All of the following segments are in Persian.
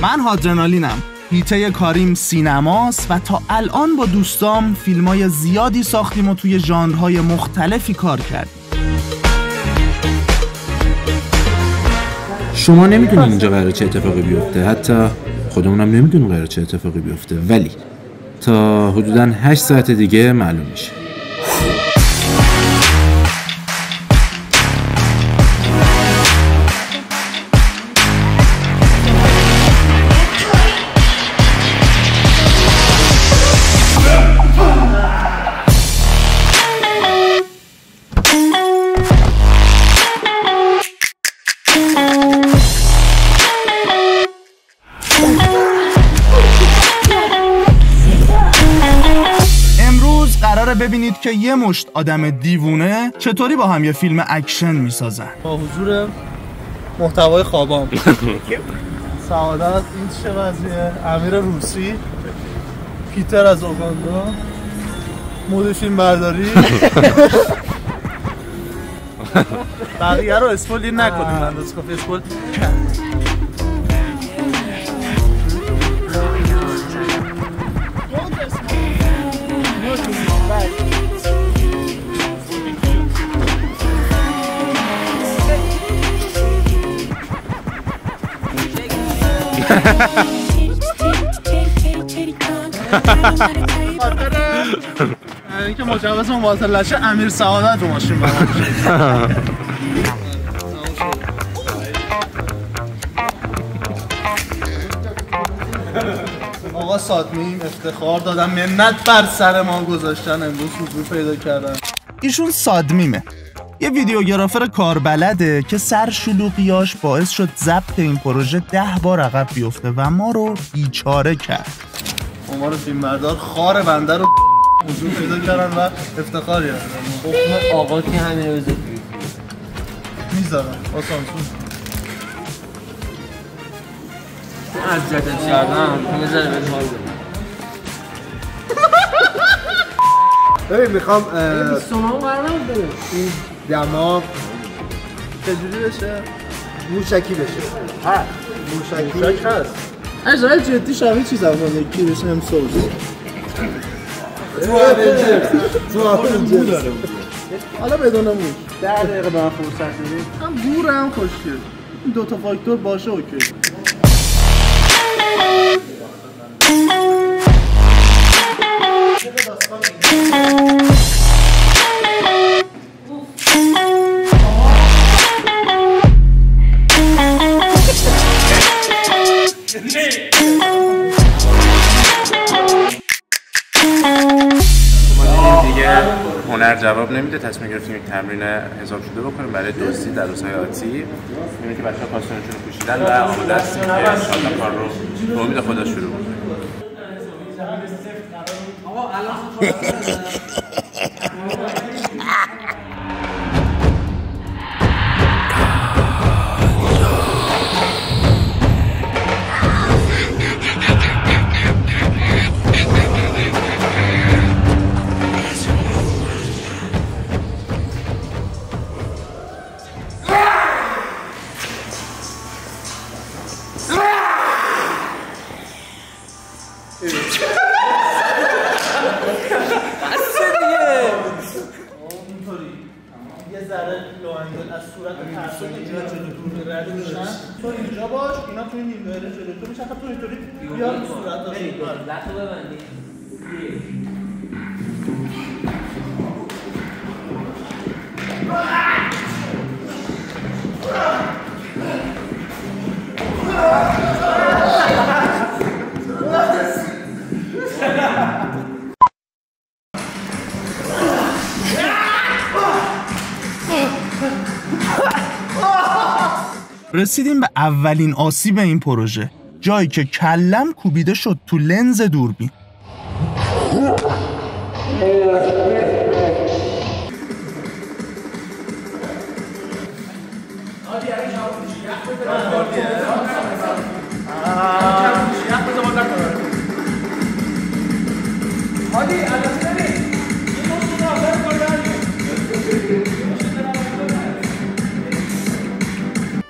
من آدرنالینم، هیته کاریم سینماست و تا الان با دوستام فیلمای زیادی ساختیم و توی ژانرهای مختلفی کار کردیم. شما نمیدونید اینجا قراره چه اتفاقی بیفته، حتی خودمونم نمیدونیم قراره چه اتفاقی بیفته، ولی تا حدوداً 8 ساعت دیگه معلوم میشه. ببینید که یه مشت آدم دیوونه چطوری با هم یه فیلم اکشن میسازن. با حضور محتوای خوابام سعادت، این چه وضعیه؟ امیر روسی، پیتر از اوگاندا، مود فیلم برداری. بقیه رو اسپویل نکنیم، اندازه‌کافی اسپویل. اینکه مجوز مواصل نشه امیر سعادت رو ماشین برام. آقا سادمیم افتخار دادم، منت بر سر ما گذاشتن، امروز حضور پیدا کردن. ایشون سادمیمه، یه ویدیوگرافر کاربلده که سرشلوغیاش باعث شد ضبط این پروژه 10 بار عقب بیفته و ما رو بیچاره کرد. ما رو فیلمبردار خار بنده رو حضور پیدا کردن و افتخار کردن. حکم آقا که همین رو بذاری میذارم با سانسور. از جدت کردم میذاره به حال ببین میخوام سونا قرار نبوده این دماغ چجوری بشه؟ موشکی بشه. موشک هست. اجرای جدی شبیه چیز اول یکی بشه هم سوز. تو آفنجر حالا بدون موش 10 دقیقه به من فرصت بدید. هم گوره هم خوشگل. این دوتا فاکتور باشه اوکی. هنر جواب نمیده، تصمیم گرفتیم یک تمرین حساب شده بکنیم برای دزدی در روزهای آتی. می‌بینید که بچه‌ها کاستومشون رو پوشیدن و آماده هستیم که انشاءالله کار رو به امید خدا شروع بکنیم. یه ذره لوانگل از صورت ترسون اینجا جلو رد میشن. تو اینجا باش، اینا توی نیم دایره جلو تو میشن، تو اینطوری بیار صورت داشت. لطو ببندی. رسیدیم به اولین آسیب این پروژه، جایی که کلم کوبیده شد تو لنز دوربین.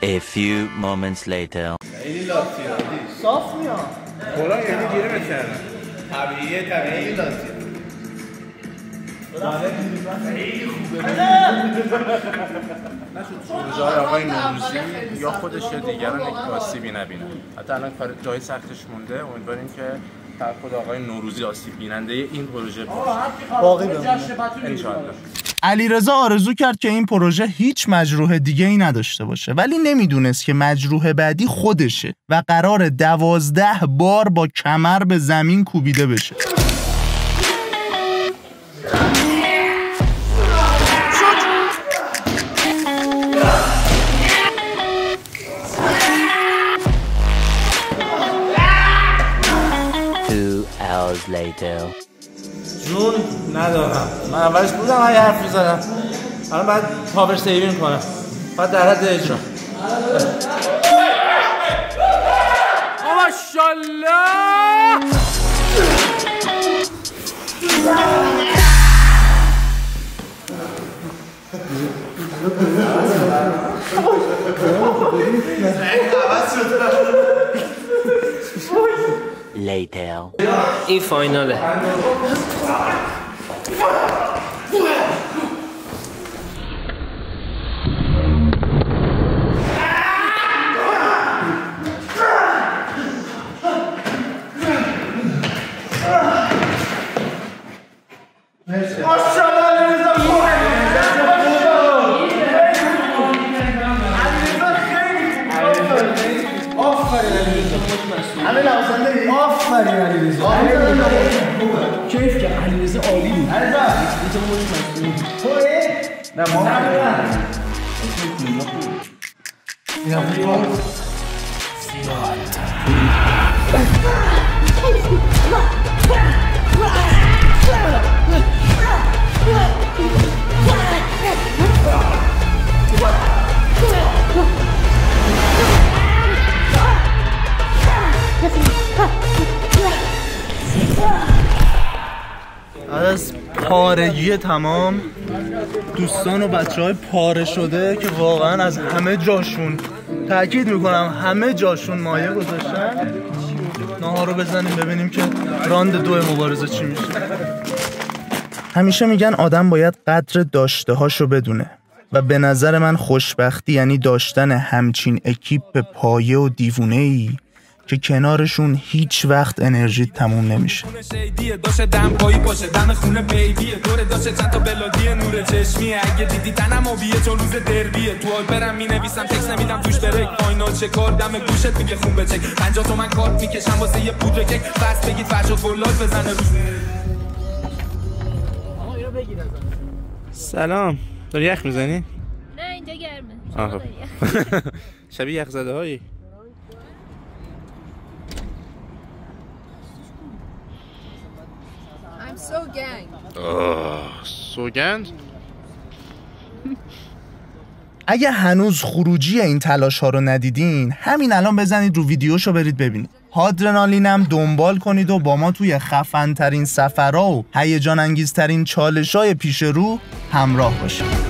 A few moments later. خیلی لاتی صاف میاد قرآن یعنی گیرمت کردم طبیعیه لاتی خیلی خوبه پروژه های آقای نوروزی یا خودش یا دیگران یک آسیبی نبینن. حتی الان جای سختش مونده، امیدواریم که فقط خود آقای نوروزی آسیب بیننده این پروژه باقی بمونه انشاءالله. علیرضا آرزو کرد که این پروژه هیچ مجروح دیگه ای نداشته باشه، ولی نمیدونست که مجروح بعدی خودشه و قرار 12 بار با کمر به زمین کوبیده بشه. جون ندارم. من اولش بودم های حرف میزنم، الان باید پاور سیوینگ کنم، باید در حد اجرا. ماشالله این فایناله. همه لازنده آفرین علیرضا کیف که علیرضا عالی بود. نه ما از پارگی تمام دوستان و بچه های پاره شده که واقعا از همه جاشون، تأکید میکنم همه جاشون مایه گذاشتن. ناهار رو بزنیم ببینیم که راند 2 مبارزه چی میشه. همیشه میگن آدم باید قدر داشته هاشو بدونه و به نظر من خوشبختی یعنی داشتن همچین اکیپ پایه و دیوونه‌ای که کنارشون هیچ وقت انرژی تموم نمیشه. داشته دم پایی باشه دم خونه بیبیه دوره داشته چند تا بلادی نور چشمیه اگه دیدی تنم آبیه چون روز دربیه تو برم مینویسم تکس نمیدم توش بریک فاینال چه کار دم گوشت میگه خون بچک 50 تومن کارت میکشم واسه یه پودر کیک بس بگید فرشاد فولاد بزنه روش. آقا اینو بگیر ازم. سلام، داری یخ میزنی؟ نه اینجا گرمه. شبیه یخ زده هایی. سوگند؟ اگه هنوز خروجی این تلاش ها رو ندیدین، همین الان بزنید رو ویدیوشو برید ببینید. هادرنالینم دنبال کنید و با ما توی خفن ترین سفرها و هیجان انگیزترین چالش های پیش رو همراه باشید.